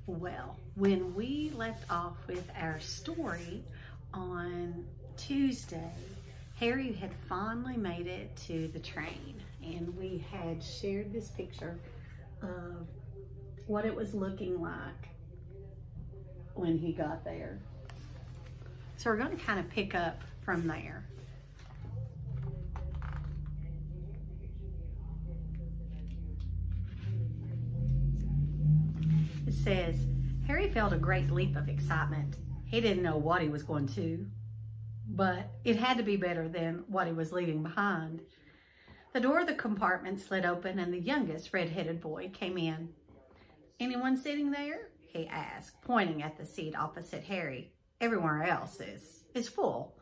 Well, when we left off with our story on Tuesday, Harry had finally made it to the train, and we had shared this picture of what it was looking like when he got there. So we're going to kind of pick up from there. It says, Harry felt a great leap of excitement. He didn't know what he was going to, but it had to be better than what he was leaving behind. The door of the compartment slid open and the youngest red-headed boy came in. "Anyone sitting there?" he asked, pointing at the seat opposite Harry. "Everywhere else is full."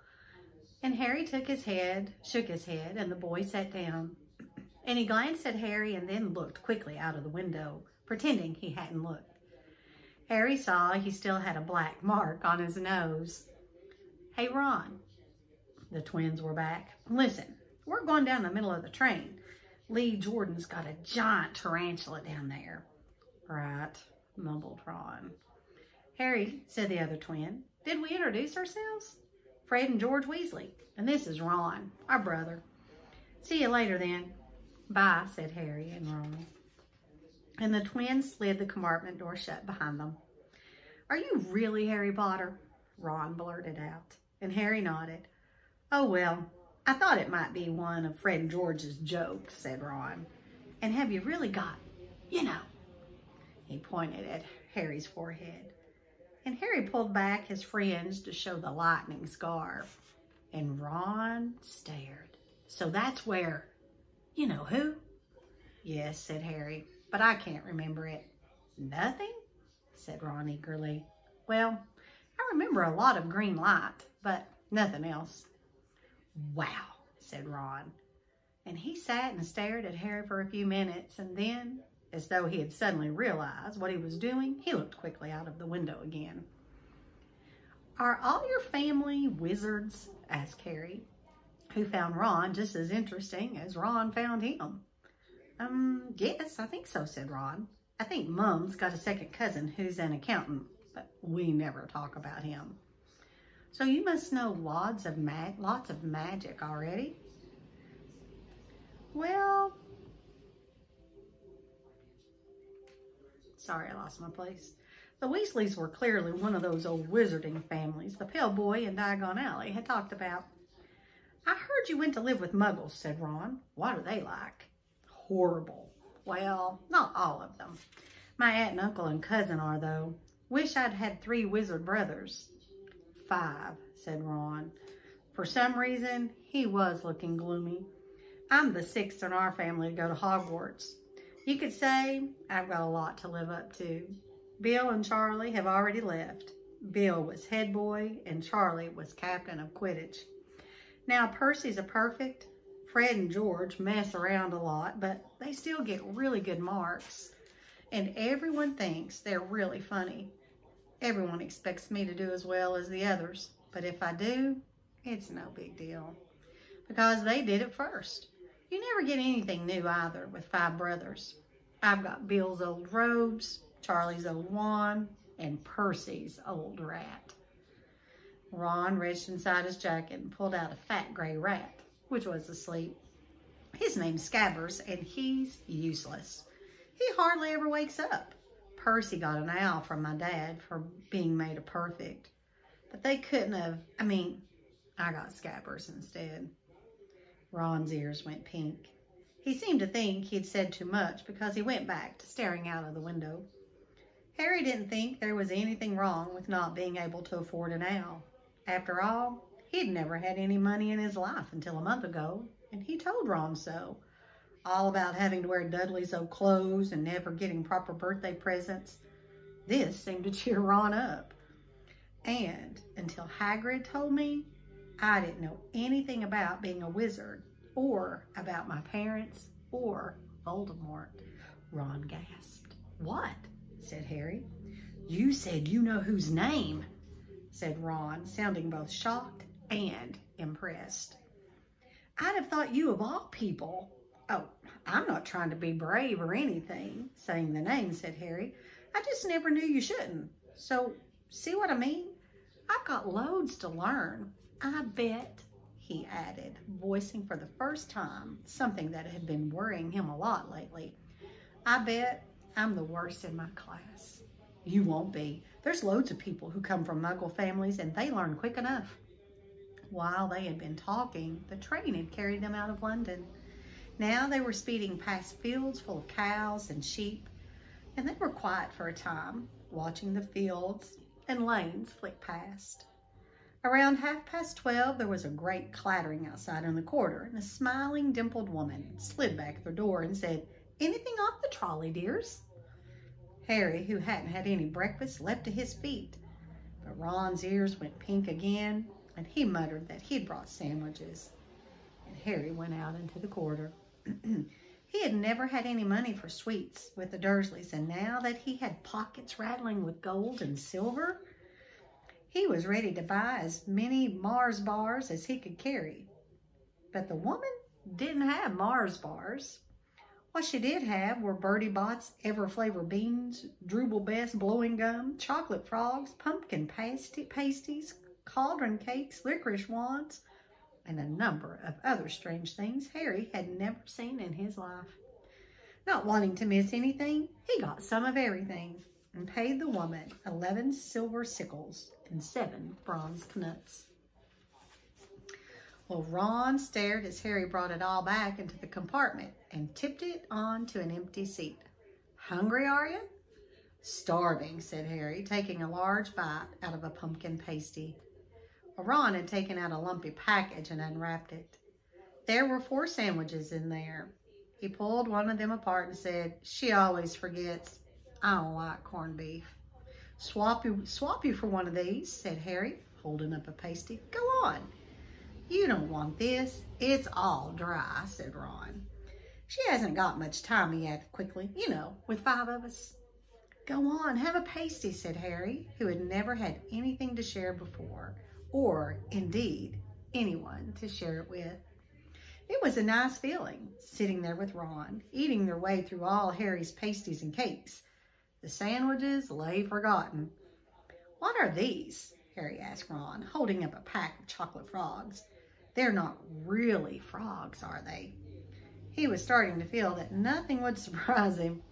And Harry shook his head, and the boy sat down. And he glanced at Harry and then looked quickly out of the window, pretending he hadn't looked. Harry saw he still had a black mark on his nose. "Hey, Ron." The twins were back. "Listen, we're going down the middle of the train. Lee Jordan's got a giant tarantula down there." "Right," mumbled Ron. "Harry," said the other twin, "did we introduce ourselves?" "Fred and George Weasley, and this is Ron, our brother." "See you later then." "Bye," said Harry and Ron. And the twins slid the compartment door shut behind them. "Are you really Harry Potter?" Ron blurted out, and Harry nodded. "Oh, well, I thought it might be one of Fred and George's jokes," said Ron. "And have you really got, you know?" He pointed at Harry's forehead, and Harry pulled back his fringe to show the lightning scar, and Ron stared. "So that's where, you know who?" "Yes," said Harry, "but I can't remember it." "Nothing?" said Ron eagerly. "Well, I remember a lot of green light, but nothing else." "Wow," said Ron. And he sat and stared at Harry for a few minutes, and then, as though he had suddenly realized what he was doing, he looked quickly out of the window again. "Are all your family wizards?" asked Harry, who found Ron just as interesting as Ron found him. Yes, I think so," said Ron. "I think Mum's got a second cousin who's an accountant, but we never talk about him." "So you must know lots of magic already?" "Well," sorry, I lost my place. The Weasleys were clearly one of those old wizarding families the Pale Boy and Diagon Alley had talked about. "I heard you went to live with Muggles," said Ron. "What are they like?" "Horrible. Well, not all of them. My aunt and uncle and cousin are, though. Wish I'd had 3 wizard brothers." "5, said Ron. For some reason, he was looking gloomy. "I'm the 6th in our family to go to Hogwarts. You could say I've got a lot to live up to. Bill and Charlie have already left. Bill was head boy and Charlie was captain of Quidditch. Now Percy's a perfect. Fred and George mess around a lot, but they still get really good marks. And everyone thinks they're really funny. Everyone expects me to do as well as the others, but if I do, it's no big deal. Because they did it first. You never get anything new either with 5 brothers. I've got Bill's old robes, Charlie's old wand, and Percy's old rat." Ron reached inside his jacket and pulled out a fat gray rat, which was asleep. "His name's Scabbers, and he's useless. He hardly ever wakes up. Percy got an owl from my dad for being made a perfect. But they couldn't have, I got Scabbers instead." Ron's ears went pink. He seemed to think he'd said too much because he went back to staring out of the window. Harry didn't think there was anything wrong with not being able to afford an owl. After all, he'd never had any money in his life until a month ago, and he told Ron so. All about having to wear Dudley's old clothes and never getting proper birthday presents. This seemed to cheer Ron up. And until Hagrid told me, I didn't know anything about being a wizard, or about my parents, or Voldemort. Ron gasped. "What?" said Harry. "You said you know whose name," said Ron, sounding both shocked and impressed. "I'd have thought you of all people "Oh, I'm not trying to be brave or anything, saying the name," said Harry. "I just never knew you shouldn't. So, see what I mean? I've got loads to learn. I bet," he added, voicing for the first time something that had been worrying him a lot lately. "I bet I'm the worst in my class." "You won't be. There's loads of people who come from Muggle families and they learn quick enough." While they had been talking, the train had carried them out of London. Now they were speeding past fields full of cows and sheep, and they were quiet for a time, watching the fields and lanes flick past. Around 12:30, there was a great clattering outside in the corridor, and a smiling, dimpled woman slid back the door and said, "Anything off the trolley, dears?" Harry, who hadn't had any breakfast, leapt to his feet, but Ron's ears went pink again, and he muttered that he'd brought sandwiches. And Harry went out into the corridor. He had never had any money for sweets with the Dursleys, and now that he had pockets rattling with gold and silver, he was ready to buy as many Mars bars as he could carry. But the woman didn't have Mars bars. What she did have were Bertie Bott's Ever-Flavor beans, Drupal Best blowing gum, chocolate frogs, pumpkin pasties, cauldron cakes, licorice wands, and a number of other strange things Harry had never seen in his life. Not wanting to miss anything, he got some of everything and paid the woman 11 silver sickles and 7 bronze knuts. Well, Ron stared as Harry brought it all back into the compartment and tipped it onto an empty seat. "Hungry, are you?" "Starving," said Harry, taking a large bite out of a pumpkin pasty. Ron had taken out a lumpy package and unwrapped it. There were 4 sandwiches in there. He pulled one of them apart and said, "She always forgets. I don't like corned beef." Swap you for one of these," said Harry, holding up a pasty. "Go on." "You don't want this. It's all dry," said Ron. "She hasn't got much time," he added quickly. "You know, with 5 of us." "Go on, have a pasty," said Harry, who had never had anything to share before, or, indeed, anyone to share it with. It was a nice feeling, sitting there with Ron, eating their way through all Harry's pasties and cakes. The sandwiches lay forgotten. "What are these?" Harry asked Ron, holding up a pack of chocolate frogs. "They're not really frogs, are they?" He was starting to feel that nothing would surprise him.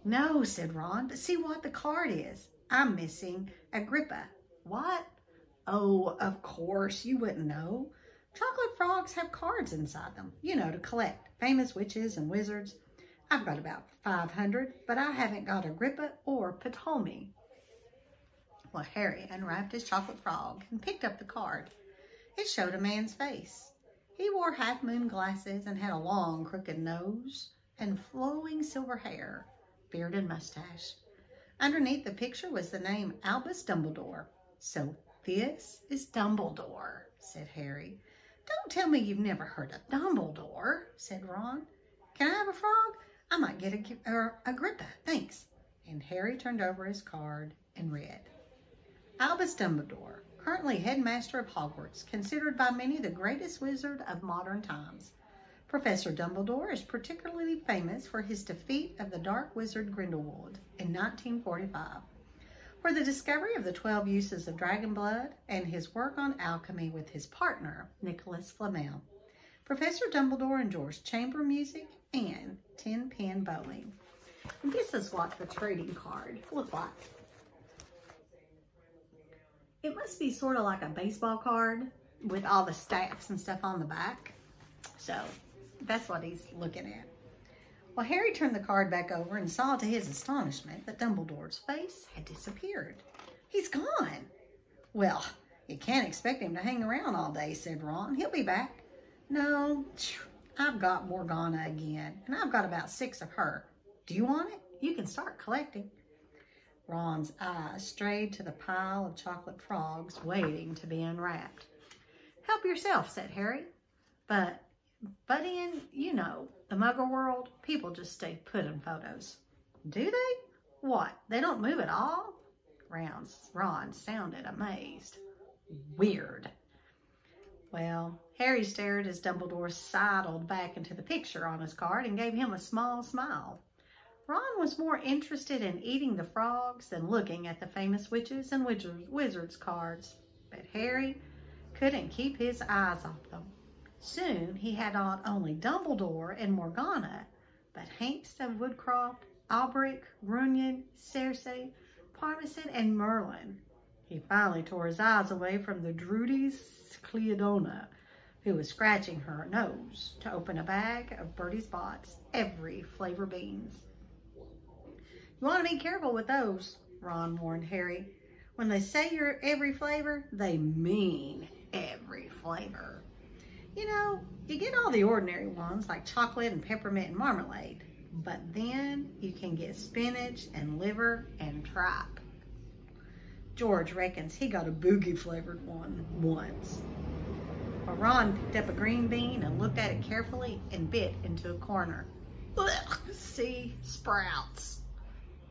"No," said Ron, "but see what the card is. I'm missing Agrippa." "What?" "Oh, of course, you wouldn't know. Chocolate frogs have cards inside them, you know, to collect famous witches and wizards. I've got about 500, but I haven't got Agrippa or Ptolemy." Well, Harry unwrapped his chocolate frog and picked up the card. It showed a man's face. He wore half-moon glasses and had a long, crooked nose and flowing silver hair, beard and mustache. Underneath the picture was the name Albus Dumbledore. "So this is Dumbledore," said Harry. "Don't tell me you've never heard of Dumbledore," said Ron. "Can I have a frog? I might get Agrippa, thanks." And Harry turned over his card and read, "Albus Dumbledore, currently headmaster of Hogwarts, considered by many the greatest wizard of modern times. Professor Dumbledore is particularly famous for his defeat of the dark wizard Grindelwald in 1945, for the discovery of the 12 uses of dragon blood, and his work on alchemy with his partner, Nicholas Flamel. Professor Dumbledore enjoys chamber music and 10-pin bowling." And this is what the trading card looked like. It must be sort of like a baseball card with all the stats and stuff on the back. So that's what he's looking at. Well, Harry turned the card back over and saw to his astonishment that Dumbledore's face had disappeared. "He's gone." "Well, you can't expect him to hang around all day," said Ron. "He'll be back." "No, I've got Morgana again, and I've got about 6 of her. Do you want it? You can start collecting." Ron's eyes strayed to the pile of chocolate frogs waiting to be unwrapped. "Help yourself," said Harry. But in, you know, the Muggle world, people just stay put in photos. "Do they? What, they don't move at all?" Ron sounded amazed. "Weird." Well, Harry stared as Dumbledore sidled back into the picture on his card and gave him a small smile. Ron was more interested in eating the frogs than looking at the famous witches and wizards cards. But Harry couldn't keep his eyes off them. Soon he had not only Dumbledore and Morgana, but Hengst of Woodcroft, Albrecht, Grunion, Cersei, Parmesan, and Merlin. He finally tore his eyes away from the Drudy's Cleodona, who was scratching her nose to open a bag of Bertie's Bott's every flavor beans. You want to be careful with those, Ron warned Harry. When they say you're every flavor, they mean every flavor. You know, you get all the ordinary ones like chocolate and peppermint and marmalade, but then you can get spinach and liver and tripe. George reckons he got a boogie flavored one once. Well, Ron picked up a green bean and looked at it carefully and bit into a corner. Ugh, see, sprouts.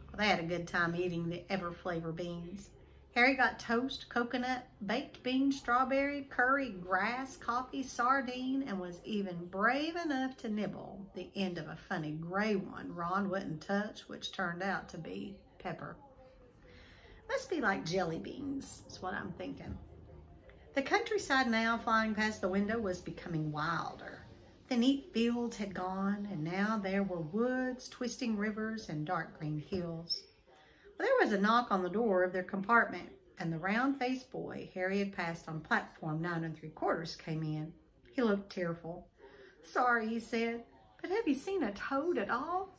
Well, they had a good time eating the ever-flavor beans. Harry got toast, coconut, baked bean, strawberry, curry, grass, coffee, sardine, and was even brave enough to nibble the end of a funny gray one Ron wouldn't touch, which turned out to be pepper. Must be like jelly beans, is what I'm thinking. The countryside now flying past the window was becoming wilder. The neat fields had gone, and now there were woods, twisting rivers, and dark green hills. Well, there was a knock on the door of their compartment, and the round-faced boy Harry had passed on platform 9 3/4 came in. He looked tearful. "Sorry," he said, "but have you seen a toad at all?"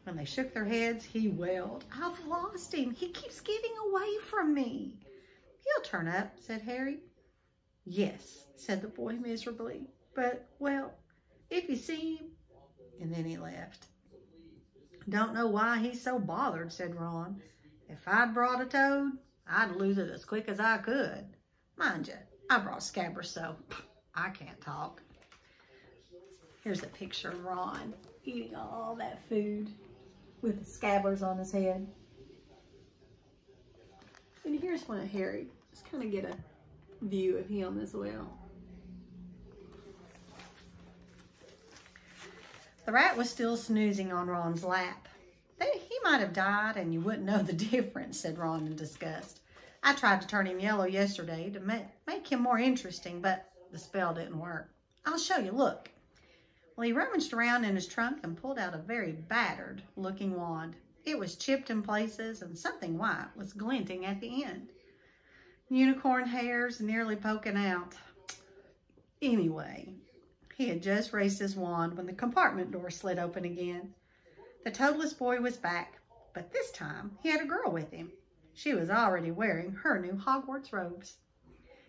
When they shook their heads, he wailed, "I've lost him. He keeps getting away from me." "He'll turn up," said Harry. "Yes," said the boy miserably, "but, well, if you see him," and then he left. "Don't know why he's so bothered," said Ron. "If I'd brought a toad, I'd lose it as quick as I could. Mind you, I brought Scabbers, so I can't talk." Here's a picture of Ron eating all that food with the Scabbers on his head. And here's one of Harry. Just kind of get a view of him as well. The rat was still snoozing on Ron's lap. "He might have died and you wouldn't know the difference," said Ron in disgust. "I tried to turn him yellow yesterday to make him more interesting, but the spell didn't work. I'll show you, look." Well, he rummaged around in his trunk and pulled out a very battered looking wand. It was chipped in places and something white was glinting at the end. Unicorn hairs nearly poking out. Anyway, he had just raised his wand when the compartment door slid open again. The toadless boy was back, but this time he had a girl with him. She was already wearing her new Hogwarts robes.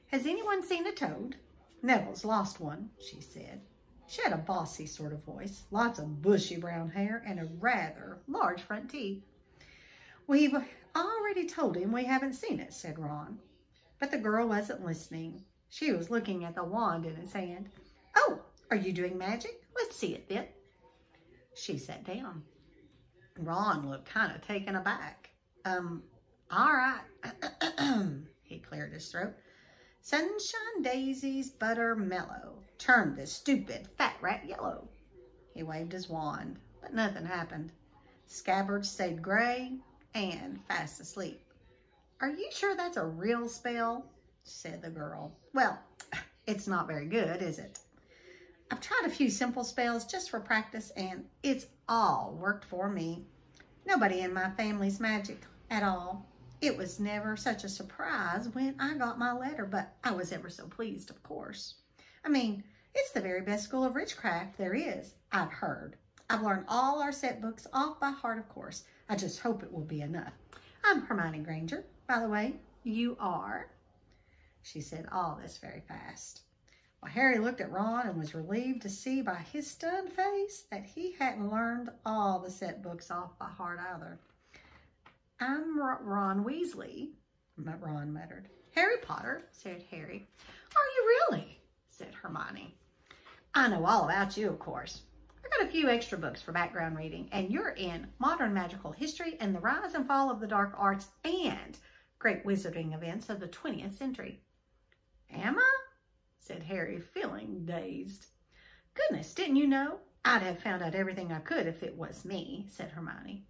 "Has anyone seen a toad? Neville's lost one," she said. She had a bossy sort of voice, lots of bushy brown hair, and a rather large front teeth. "We've already told him we haven't seen it," said Ron. But the girl wasn't listening. She was looking at the wand in his hand. "Oh, are you doing magic? Let's see it then." She sat down. Ron looked kind of taken aback. All right." He cleared his throat. "Sunshine daisies, butter mellow. Turn this stupid fat rat yellow." He waved his wand, but nothing happened. Scabbard stayed gray and fast asleep. "Are you sure that's a real spell?" said the girl. "Well, it's not very good, is it? I've tried a few simple spells just for practice, and it's all worked for me. Nobody in my family's magic at all. It was never such a surprise when I got my letter, but I was ever so pleased, of course. I mean, it's the very best school of witchcraft there is, I've heard. I've learned all our set books off by heart, of course. I just hope it will be enough. I'm Hermione Granger, by the way. You are?" She said all this very fast. Well, Harry looked at Ron and was relieved to see by his stunned face that he hadn't learned all the set books off by heart either. "I'm Ron Weasley," Ron muttered. "Harry Potter," said Harry. "Are you really?" said Hermione. "I know all about you, of course. I got a few extra books for background reading, and you're in Modern Magical History and the Rise and Fall of the Dark Arts and Great Wizarding Events of the 20th Century." "Am I?" said Harry, feeling dazed. Goodness, didn't you know? I'd have found out everything I could if it was me, said Hermione.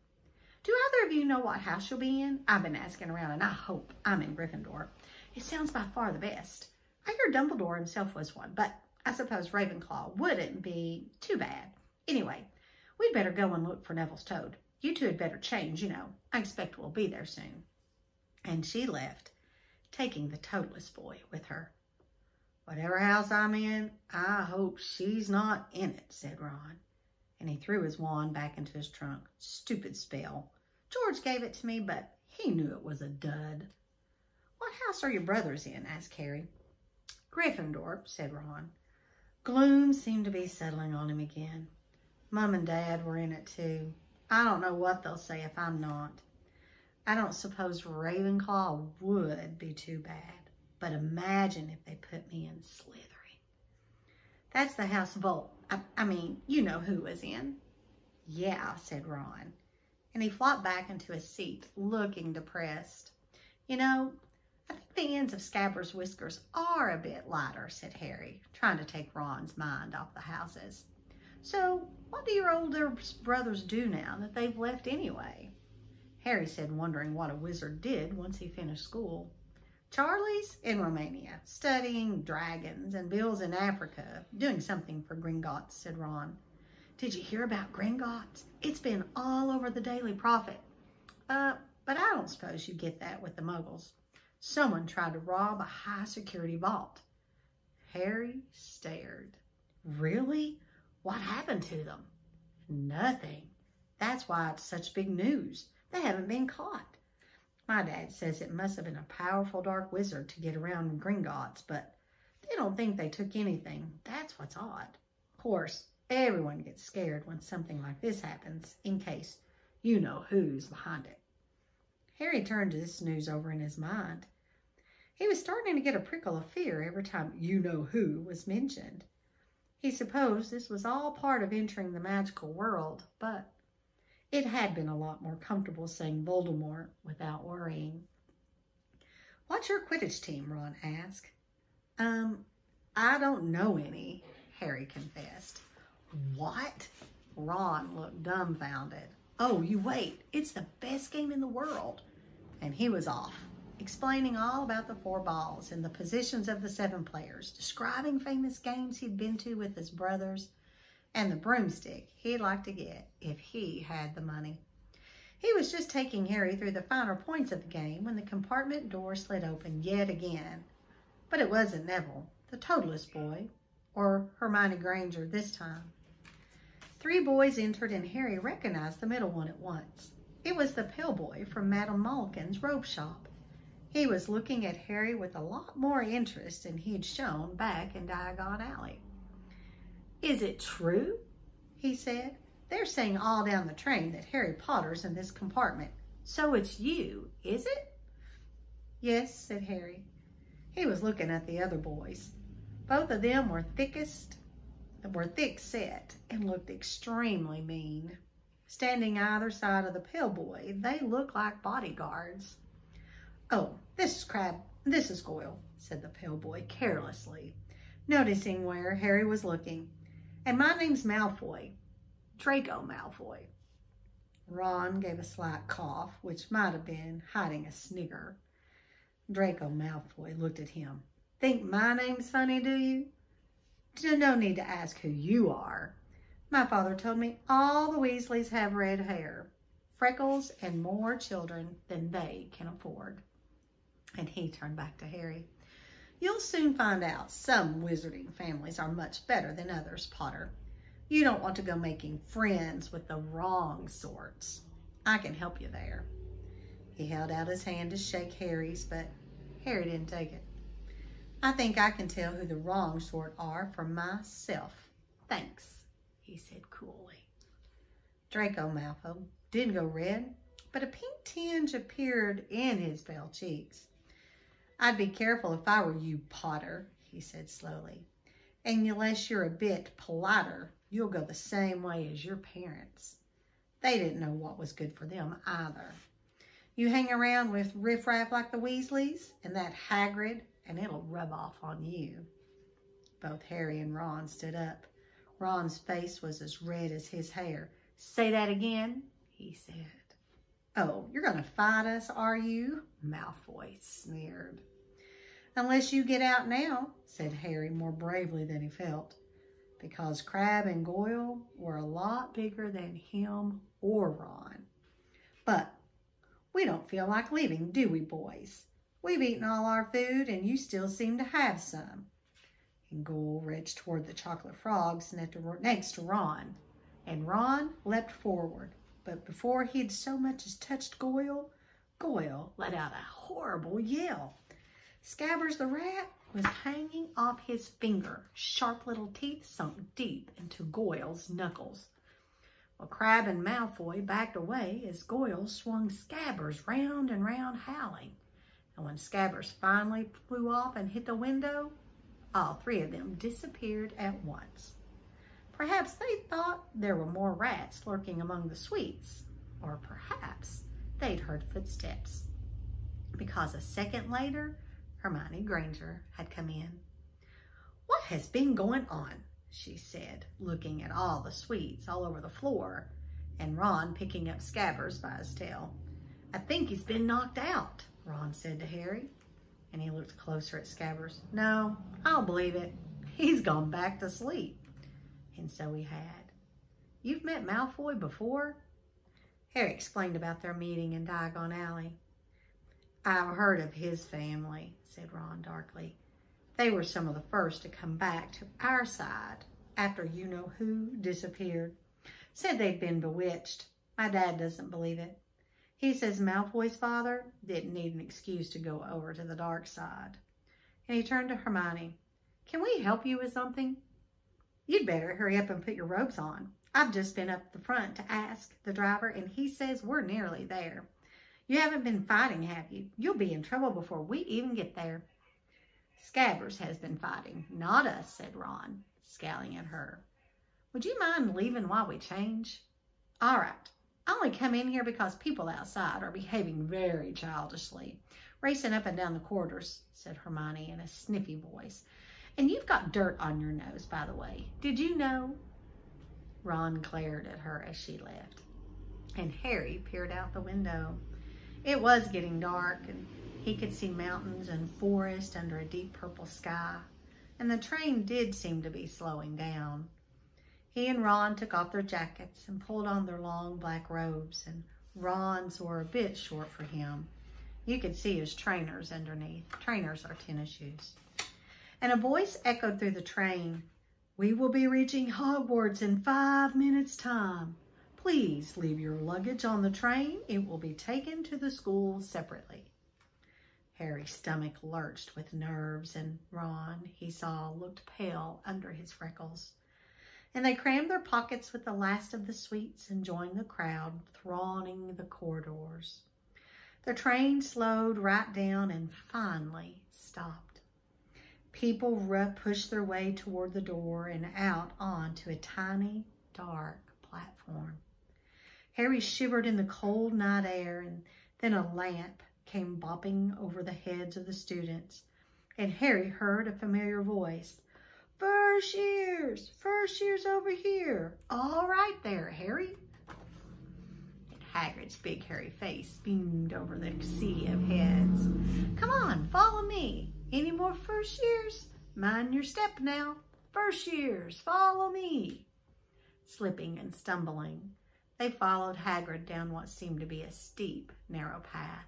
Do either of you know what house you'll be in? I've been asking around, and I hope I'm in Gryffindor. It sounds by far the best. I hear Dumbledore himself was one, but I suppose Ravenclaw wouldn't be too bad. Anyway, we'd better go and look for Neville's toad. You two had better change, you know. I expect we'll be there soon. And she left, taking the toadless boy with her. Whatever house I'm in, I hope she's not in it, said Ron. And he threw his wand back into his trunk. Stupid spell. George gave it to me, but he knew it was a dud. What house are your brothers in? Asked Harry. Gryffindor, said Ron. Gloom seemed to be settling on him again. Mom and Dad were in it too. I don't know what they'll say if I'm not. I don't suppose Ravenclaw would be too bad. But imagine if they put me in Slytherin. That's the house Volt. I mean, you know who was in. Yeah, said Ron. And he flopped back into his seat, looking depressed. You know, I think the ends of Scabbers' whiskers are a bit lighter, said Harry, trying to take Ron's mind off the houses. So, what do your older brothers do now that they've left anyway? Harry said, wondering what a wizard did once he finished school. Charlie's in Romania, studying dragons, and Bill's in Africa, doing something for Gringotts, said Ron. Did you hear about Gringotts? It's been all over the Daily Prophet. But I don't suppose you get that with the Muggles. Someone tried to rob a high-security vault. Harry stared. Really? What happened to them? Nothing. That's why it's such big news. They haven't been caught. My dad says it must have been a powerful dark wizard to get around Gringotts, but they don't think they took anything. That's what's odd. Of course, everyone gets scared when something like this happens, in case you know who's behind it. Harry turned this news over in his mind. He was starting to get a prickle of fear every time you know who was mentioned. He supposed this was all part of entering the magical world, but it had been a lot more comfortable saying Voldemort without worrying. What's your Quidditch team? Ron asked. I don't know any, Harry confessed. What? Ron looked dumbfounded. Oh, you wait. It's the best game in the world. And he was off, explaining all about the 4 balls and the positions of the 7 players, describing famous games he'd been to with his brothers, and the broomstick he'd like to get if he had the money. He was just taking Harry through the finer points of the game when the compartment door slid open yet again. But it wasn't Neville, the toadless boy, or Hermione Granger this time. 3 boys entered, and Harry recognized the middle one at once. It was the pale boy from Madame Malkin's robe shop. He was looking at Harry with a lot more interest than he'd shown back in Diagon Alley. Is it true? He said. They're saying all down the train that Harry Potter's in this compartment. So it's you, is it? Yes, said Harry. He was looking at the other boys. Both of them were thick-set and looked extremely mean. Standing either side of the pale boy, they looked like bodyguards. Oh, this is Goyle, said the pale boy carelessly, noticing where Harry was looking. And my name's Malfoy, Draco Malfoy. Ron gave a slight cough, which might have been hiding a snigger. Draco Malfoy looked at him. Think my name's funny, do you? No need to ask who you are. My father told me all the Weasleys have red hair, freckles, and more children than they can afford. And he turned back to Harry. You'll soon find out some wizarding families are much better than others, Potter. You don't want to go making friends with the wrong sorts. I can help you there. He held out his hand to shake Harry's, but Harry didn't take it. I think I can tell who the wrong sort are for myself. Thanks, he said coolly. Draco Malfoy didn't go red, but a pink tinge appeared in his pale cheeks. I'd be careful if I were you, Potter, he said slowly. And unless you're a bit politer, you'll go the same way as your parents. They didn't know what was good for them either. You hang around with riffraff like the Weasleys and that Hagrid, and it'll rub off on you. Both Harry and Ron stood up. Ron's face was as red as his hair. "Say that again," he said. "Oh, you're going to fight us, are you?" Malfoy sneered. "Unless you get out now," said Harry more bravely than he felt, because Crabbe and Goyle were a lot bigger than him or Ron. "But we don't feel like leaving, do we, boys? We've eaten all our food, and you still seem to have some." And Goyle reached toward the chocolate frogs next to Ron, and Ron leapt forward. But before he'd so much as touched Goyle, Goyle let out a horrible yell. Scabbers the rat was hanging off his finger, sharp little teeth sunk deep into Goyle's knuckles. Well, Crabbe and Malfoy backed away as Goyle swung Scabbers round and round, howling. And when Scabbers finally flew off and hit the window, all three of them disappeared at once. Perhaps they thought there were more rats lurking among the sweets, or perhaps they'd heard footsteps, because a second later, Hermione Granger had come in. "What has been going on?" she said, looking at all the sweets all over the floor, and Ron picking up Scabbers by his tail. "I think he's been knocked out," Ron said to Harry, and he looked closer at Scabbers. "No, I don't believe it. He's gone back to sleep." And so he had. "You've met Malfoy before?" Harry explained about their meeting in Diagon Alley. "I've heard of his family," said Ron darkly. "They were some of the first to come back to our side after you-know-who disappeared. Said they'd been bewitched. My dad doesn't believe it. He says Malfoy's father didn't need an excuse to go over to the dark side." And he turned to Hermione. "Can we help you with something?" "You'd better hurry up and put your robes on. I've just been up the front to ask the driver, and he says we're nearly there. You haven't been fighting, have you? You'll be in trouble before we even get there." "Scabbers has been fighting, not us," said Ron, scowling at her. "Would you mind leaving while we change?" "All right. I only come in here because people outside are behaving very childishly, racing up and down the corridors," said Hermione in a sniffy voice. "And you've got dirt on your nose, by the way. Did you know?" Ron glared at her as she left, and Harry peered out the window. It was getting dark, and he could see mountains and forest under a deep purple sky, and the train did seem to be slowing down. He and Ron took off their jackets and pulled on their long black robes, and Ron's were a bit short for him. You could see his trainers underneath. Trainers are tennis shoes. And a voice echoed through the train. "We will be reaching Hogwarts in 5 minutes' time. Please leave your luggage on the train. It will be taken to the school separately." Harry's stomach lurched with nerves, and Ron, he saw, looked pale under his freckles. And they crammed their pockets with the last of the sweets and joined the crowd thronging the corridors. The train slowed right down and finally stopped. People pushed their way toward the door and out onto a tiny, dark platform. Harry shivered in the cold night air, and then a lamp came bopping over the heads of the students, and Harry heard a familiar voice. First years over here." "All right there, Harry." And Hagrid's big hairy face beamed over the sea of heads. "Come on, follow me. Any more first years? Mind your step now. First years, follow me." Slipping and stumbling, they followed Hagrid down what seemed to be a steep, narrow path.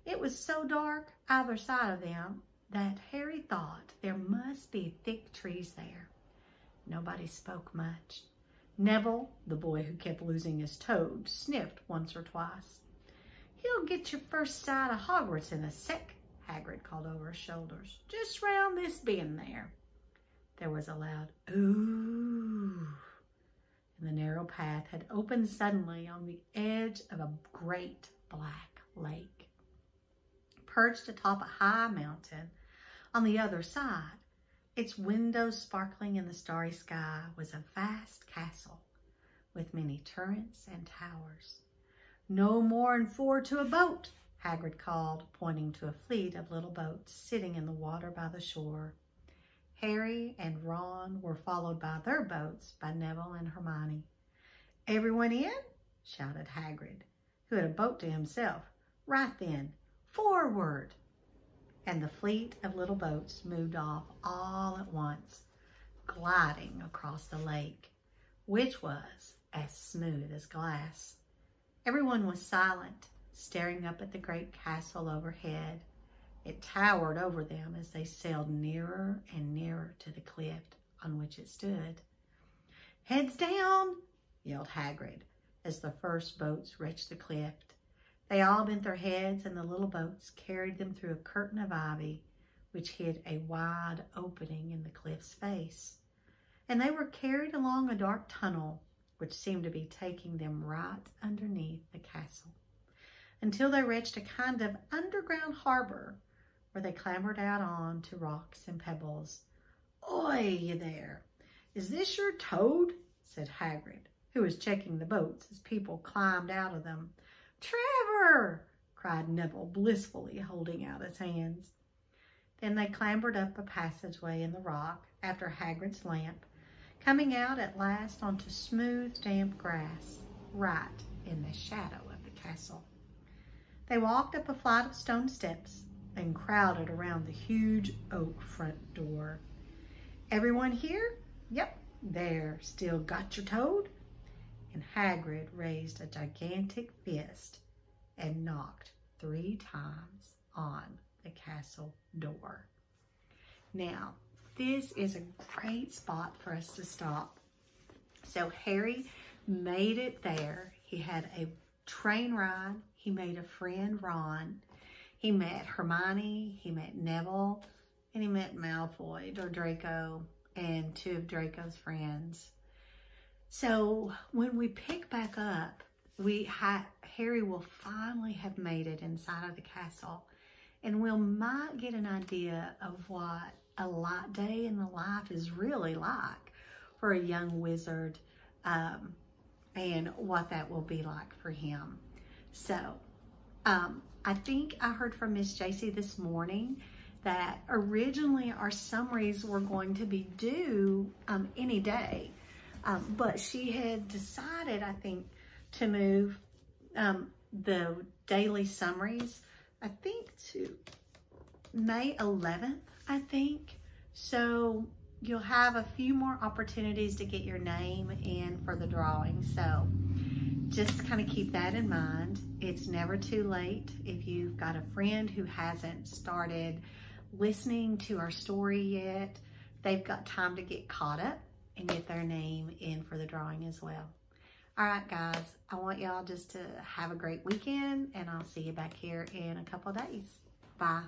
It was so dark either side of them that Harry thought there must be thick trees there. Nobody spoke much. Neville, the boy who kept losing his toad, sniffed once or twice. "He'll get your first sight of Hogwarts in a sec," Hagrid called over his shoulders. "Just round this bend there." There was a loud ooh, and the narrow path had opened suddenly on the edge of a great black lake. Perched atop a high mountain on the other side, its windows sparkling in the starry sky, was a vast castle with many turrets and towers. "No more'n 4 to a boat," Hagrid called, pointing to a fleet of little boats sitting in the water by the shore. Harry and Ron were followed by their boats by Neville and Hermione. "Everyone in?" shouted Hagrid, who had a boat to himself. "Right then, forward!" And the fleet of little boats moved off all at once, gliding across the lake, which was as smooth as glass. Everyone was silent, staring up at the great castle overhead. It towered over them as they sailed nearer and nearer to the cliff on which it stood. "Heads down!" yelled Hagrid as the first boats reached the cliff. They all bent their heads, and the little boats carried them through a curtain of ivy which hid a wide opening in the cliff's face. And they were carried along a dark tunnel which seemed to be taking them right underneath the castle, until they reached a kind of underground harbor where they clambered out on to rocks and pebbles. "Oi, you there! Is this your toad?" said Hagrid, who was checking the boats as people climbed out of them. "Trevor!" cried Neville, blissfully holding out his hands. Then they clambered up a passageway in the rock after Hagrid's lamp, coming out at last onto smooth, damp grass, right in the shadow of the castle. They walked up a flight of stone steps and crowded around the huge oak front door. "Everyone here? Yep, there. Still got your toad?" And Hagrid raised a gigantic fist and knocked 3 times on the castle door. Now, this is a great spot for us to stop. So Harry made it there. He had a train ride. He made a friend, Ron. He met Hermione. He met Neville. And he met Malfoy, or Draco, and 2 of Draco's friends. So when we pick back up, Harry will finally have made it inside of the castle, and we might get an idea of what a light day in the life is really like for a young wizard, and what that will be like for him. So I think I heard from Miss J.C. this morning that originally our summaries were going to be due any day. But she had decided, I think, to move the daily summaries, I think, to May 11th, I think. So you'll have a few more opportunities to get your name in for the drawing. So just kind of keep that in mind. It's never too late. If you've got a friend who hasn't started listening to our story yet, they've got time to get caught up and get their name in for the drawing as well. All right, guys, I want y'all just to have a great weekend, and I'll see you back here in a couple of days. Bye.